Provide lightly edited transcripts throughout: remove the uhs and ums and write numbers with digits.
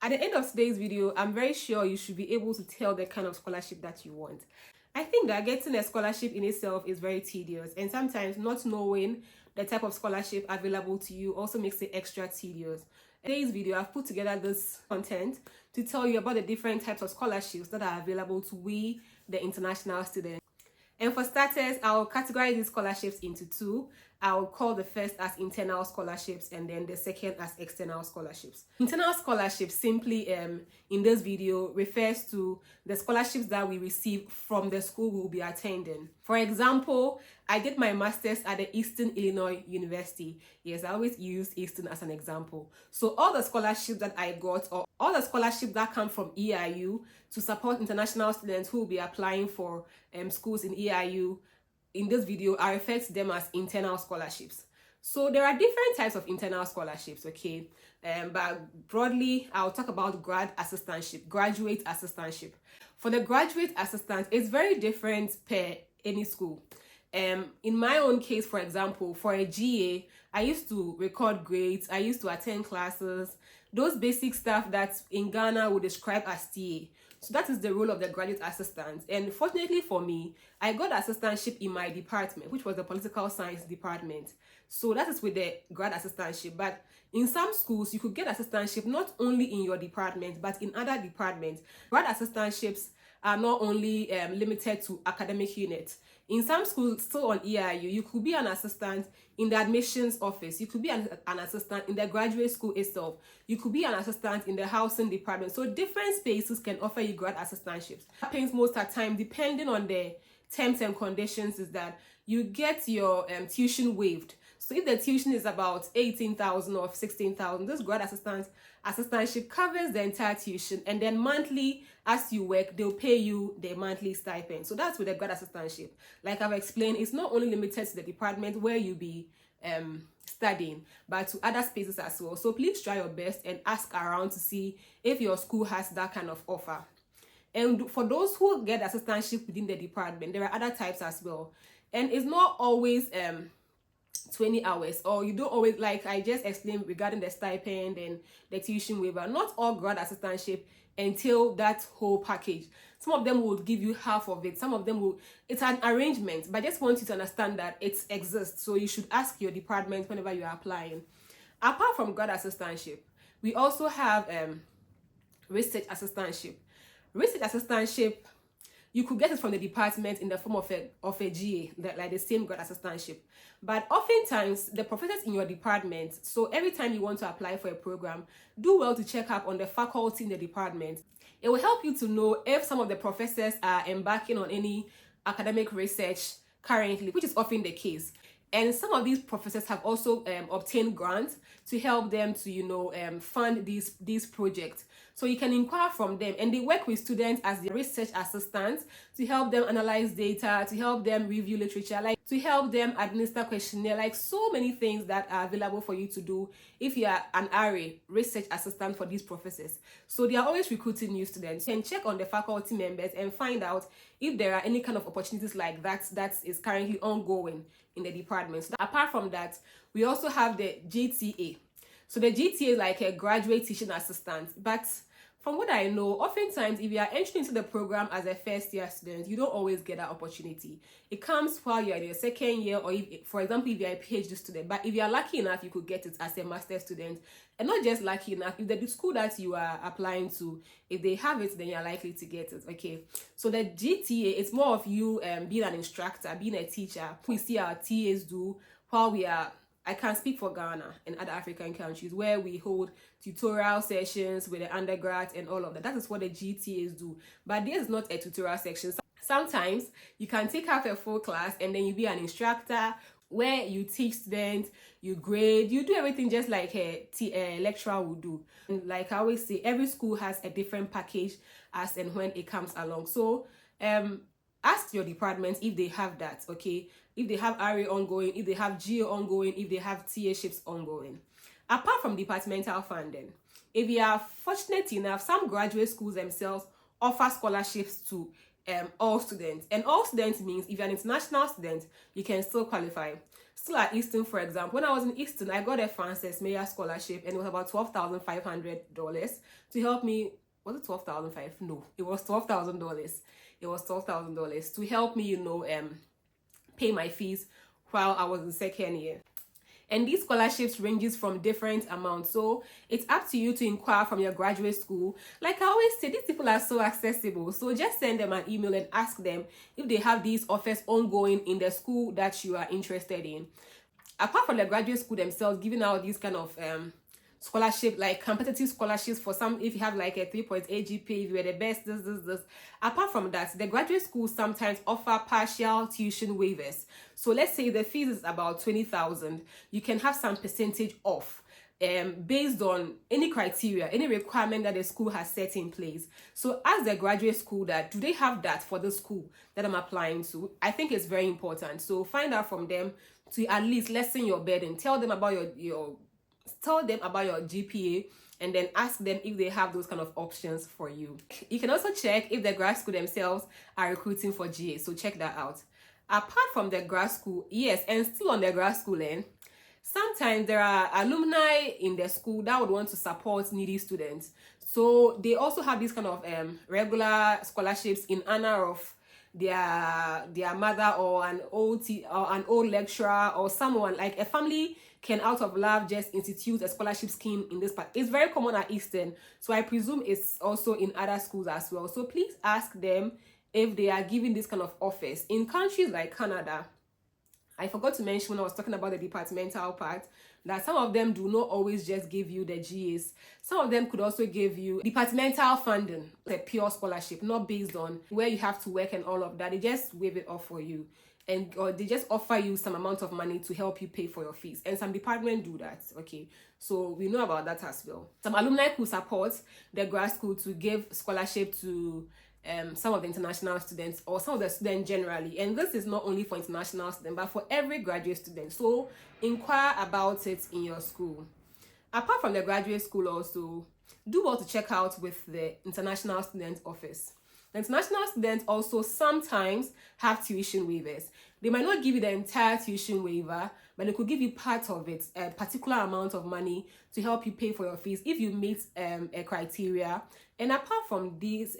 At the end of today's video, I'm very sure you should be able to tell the kind of scholarship that you want. I think that getting a scholarship in itself is very tedious, and sometimes not knowing the type of scholarship available to you also makes it extra tedious. In today's video, I've put together this content to tell you about the different types of scholarships that are available to we, the international students. And for starters, I'll categorize these scholarships into two. I'll call the first as internal scholarships and then the second as external scholarships. Internal scholarships simply in this video refers to the scholarships that we receive from the school we'll be attending. For example, I did my master's at the Eastern Illinois University. Yes, I always use Eastern as an example. So all the scholarships that I got, or all the scholarships that come from EIU to support international students who will be applying for schools in EIU, in this video, I refer to them as internal scholarships. So there are different types of internal scholarships, okay? But broadly, I'll talk about grad assistantship, graduate assistantship. For the graduate assistant, it's very different per any school. In my own case, for example, for a GA, I used to record grades, I used to attend classes, those basic stuff that in Ghana would describe as TA. So that is the role of the graduate assistant. And fortunately for me, I got assistantship in my department, which was the political science department. So that is with the grad assistantship. But in some schools, you could get assistantship not only in your department, but in other departments. Grad assistantships are not only limited to academic units. In some schools, still on EIU, you could be an assistant in the admissions office. You could be an assistant in the graduate school itself. You could be an assistant in the housing department. So different spaces can offer you grad assistantships. What happens most of the time, depending on the terms and conditions, is that you get your tuition waived. So if the tuition is about 18,000 or 16,000, this grad assistantship covers the entire tuition, and then monthly, as you work, they'll pay you the monthly stipend. So that's with the grad assistantship. Like I've explained, it's not only limited to the department where you be studying, but to other spaces as well. So please try your best and ask around to see if your school has that kind of offer. And for those who get assistantship within the department, there are other types as well. And it's not always 20 hours, or you don't always, like I just explained regarding the stipend and the tuition waiver, not all grad assistantship entail that whole package. Some of them will give you half of it, some of them will, it's an arrangement, but I just want you to understand that it exists. So you should ask your department whenever you are applying. Apart from grad assistantship, we also have research assistantship. Research assistantship, you could get it from the department in the form of a GA, like the same grad assistantship. But oftentimes, the professors in your department, so every time you want to apply for a program, do well to check up on the faculty in the department. It will help you to know if some of the professors are embarking on any academic research currently, which is often the case. And some of these professors have also obtained grants to help them to, fund these projects. So you can inquire from them, and they work with students as the research assistants to help them analyze data, to help them review literature, like to help them administer questionnaire, like so many things that are available for you to do if you are an RA, research assistant for these professors. So they are always recruiting new students. You can check on the faculty members and find out if there are any kind of opportunities like that is currently ongoing in the department. So apart from that, we also have the GTA. So the GTA is like a graduate teaching assistant, but from what I know, oftentimes if you are entering into the program as a first year student, you don't always get that opportunity. It comes while you're in your second year, or if, for example, if you're a PhD student. But if you're lucky enough, you could get it as a master student. And not just lucky enough, if the school that you are applying to, if they have it, then you're likely to get it, okay? So the GTA, it's more of you being an instructor, being a teacher. We see our TAs do while we are, I can speak for Ghana and other African countries, where we hold tutorial sessions with the undergrads and all of that. That is what the GTAs do. But this is not a tutorial section. Sometimes you can take up a full class and then you be an instructor where you teach students, you grade, you do everything just like a lecturer would do. And like I always say, every school has a different package as and when it comes along. So ask your department if they have that, okay? If they have RA ongoing, if they have GA ongoing, if they have TA ships ongoing. Apart from departmental funding, if you are fortunate enough, some graduate schools themselves offer scholarships to all students. And all students means if you're an international student, you can still qualify. Still at Eastern, for example, when I was in Eastern, I got a Frances Meyer scholarship, and it was about $12,500 to help me. Was it $12,500? No, it was $12,000. It was $12,000 to help me, pay my fees while I was in second year. And these scholarships ranges from different amounts, so it's up to you to inquire from your graduate school. Like I always say, these people are so accessible, so just send them an email and ask them if they have these offers ongoing in the school that you are interested in. Apart from the graduate school themselves giving out these kind of scholarship, like competitive scholarships for some, if you have like a 3.8 GPA, if you were the best, this. Apart from that, the graduate schools sometimes offer partial tuition waivers. So let's say the fees is about 20,000, you can have some percentage off based on any criteria, any requirement that the school has set in place. So ask the graduate school that, do they have that for the school that I'm applying to? I think it's very important. So find out from them to at least lessen your burden. Tell them about your GPA, and then ask them if they have those kind of options for you. You can also check if the grad school themselves are recruiting for GA, so check that out. Apart from the grad school, yes, and still on the grad school end, sometimes there are alumni in the school that would want to support needy students. So they also have these kind of regular scholarships in honor of their mother or an old lecturer or someone. Like a family can out of love just institute a scholarship scheme in this part. It's very common at Eastern, so I presume it's also in other schools as well. So please ask them if they are giving this kind of offers. In countries like Canada, I forgot to mention when I was talking about the departmental part that some of them do not always just give you the GAs. Some of them could also give you departmental funding, a pure scholarship, not based on where you have to work and all of that. They just waive it off for you, or they just offer you some amount of money to help you pay for your fees. And some departments do that, okay? So we know about that as well. Some alumni could support the grad school to give scholarship to some of the international students or some of the students generally. And this is not only for international students, but for every graduate student. So inquire about it in your school. Apart from the graduate school also, do well to check out with the international student office. The international students also sometimes have tuition waivers. They might not give you the entire tuition waiver, but they could give you part of it, a particular amount of money to help you pay for your fees if you meet a criteria. And apart from these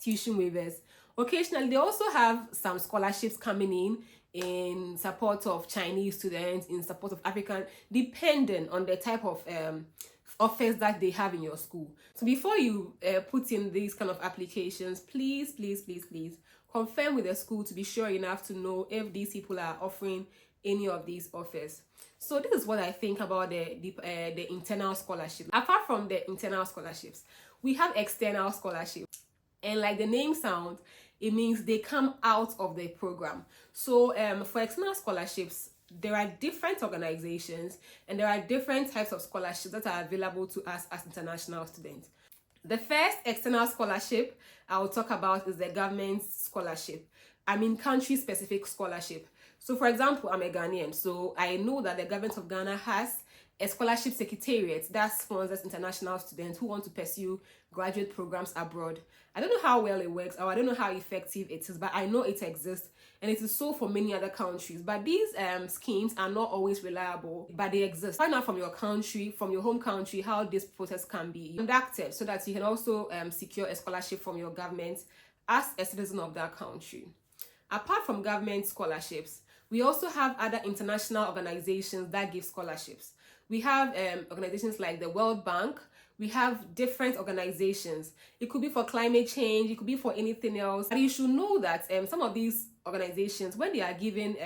tuition waivers, occasionally they also have some scholarships coming in support of Chinese students, in support of African, depending on the type of offers that they have in your school. So before you put in these kind of applications, please confirm with the school to be sure enough to know if these people are offering any of these offers. So this is what I think about the internal scholarships. Apart from the internal scholarships, we have external scholarships. And like the name sounds, it means they come out of the program. So for external scholarships, there are different organizations and there are different types of scholarships that are available to us as international students. The first external scholarship I'll talk about is the government scholarship. I mean country-specific scholarship. So for example, I'm a Ghanaian, so I know that the government of Ghana has a scholarship secretariat that sponsors international students who want to pursue graduate programs abroad. I don't know how well it works, or I don't know how effective it is, but I know it exists and it is so for many other countries. But these schemes are not always reliable, but they exist. Find out from your country, from your home country, how this process can be conducted so that you can also secure a scholarship from your government as a citizen of that country. Apart from government scholarships, we also have other international organizations that give scholarships. We have organizations like the World Bank. We have different organizations. It could be for climate change, it could be for anything else. But you should know that some of these organizations, when they are given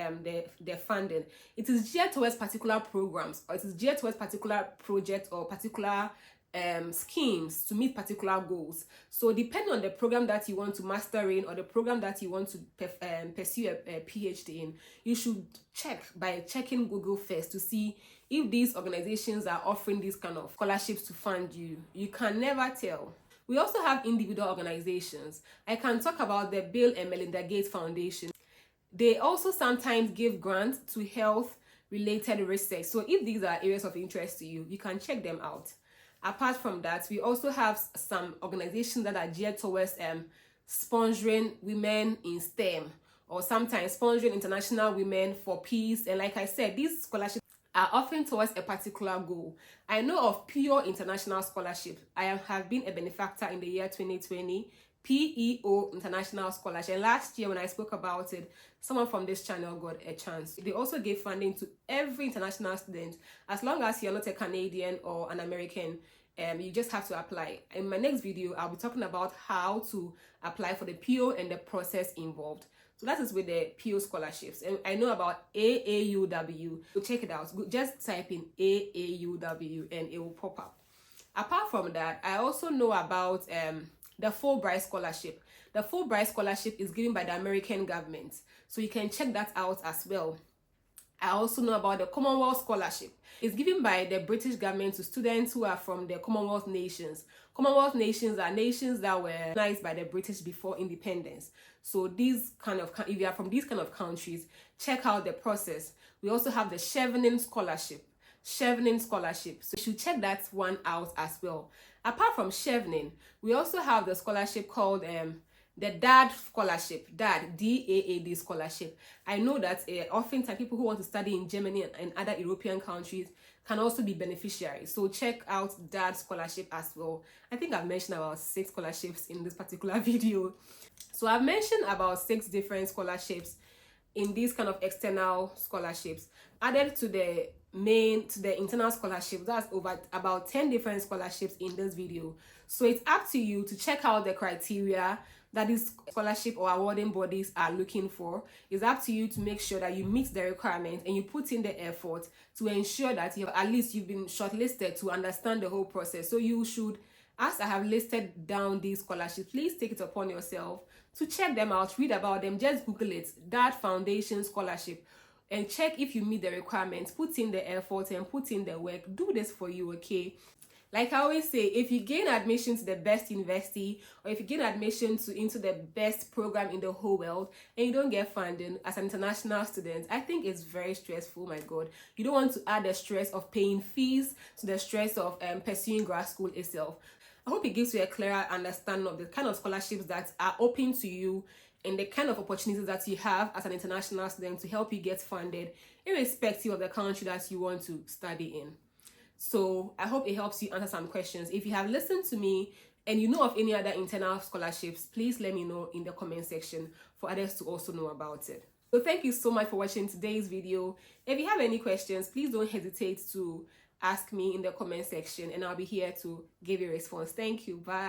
their funding, it is geared towards particular programs, or it is geared towards particular projects or particular schemes to meet particular goals. So depending on the program that you want to master in or the program that you want to pursue a PhD in, you should check by checking Google first to see if these organizations are offering these kind of scholarships to fund you. You can never tell. We also have individual organizations. I can talk about the Bill and Melinda Gates Foundation. They also sometimes give grants to health related research. So if these are areas of interest to you, you can check them out. Apart from that, we also have some organizations that are geared towards sponsoring women in STEM or sometimes sponsoring international women for peace. And like I said, these scholarships are often towards a particular goal. I know of Pure International Scholarship. I have been a benefactor in the year 2020, PEO International Scholarship. And last year when I spoke about it, someone from this channel got a chance. They also gave funding to every international student, as long as you're not a Canadian or an American. You just have to apply. In my next video, I'll be talking about how to apply for the PO and the process involved. So that is with the PO scholarships. And I know about AAUW. So check it out. Just type in AAUW and it will pop up. Apart from that, I also know about the Fulbright Scholarship. The Fulbright Scholarship is given by the American government. So you can check that out as well. I also know about the Commonwealth Scholarship. It's given by the British government to students who are from the Commonwealth nations. Commonwealth nations are nations that were recognized by the British before independence. So these kind of, if you are from these kind of countries, check out the process. We also have the Chevening Scholarship. Chevening Scholarship. So you should check that one out as well. Apart from Chevening, we also have the scholarship called the DAAD Scholarship, DAAD, D-A-A-D Scholarship. I know that oftentimes people who want to study in Germany and other European countries can also be beneficiaries. So check out DAAD Scholarship as well. I think I've mentioned about 6 scholarships in this particular video. So I've mentioned about 6 different scholarships in these kind of external scholarships. Added to the internal scholarship, that's over about 10 different scholarships in this video. So it's up to you to check out the criteria that these scholarship or awarding bodies are looking for. It's up to you to make sure that you meet the requirements and you put in the effort to ensure that you've been shortlisted to understand the whole process. So you should, as I have listed down these scholarships, please take it upon yourself to check them out, read about them, just Google it, DAAD Foundation Scholarship, and check if you meet the requirements, put in the effort and put in the work. Do this for you, okay? Like I always say, if you gain admission to the best university, or if you gain admission into the best program in the whole world, and you don't get funding as an international student, I think it's very stressful, my God. You don't want to add the stress of paying fees to the stress of pursuing grad school itself. I hope it gives you a clearer understanding of the kind of scholarships that are open to you and the kind of opportunities that you have as an international student to help you get funded, irrespective of the country that you want to study in. So I hope it helps you answer some questions. If you have listened to me and you know of any other internal scholarships, please let me know in the comment section for others to also know about it. So thank you so much for watching today's video. If you have any questions, please don't hesitate to ask me in the comment section and I'll be here to give you a response. Thank you. Bye.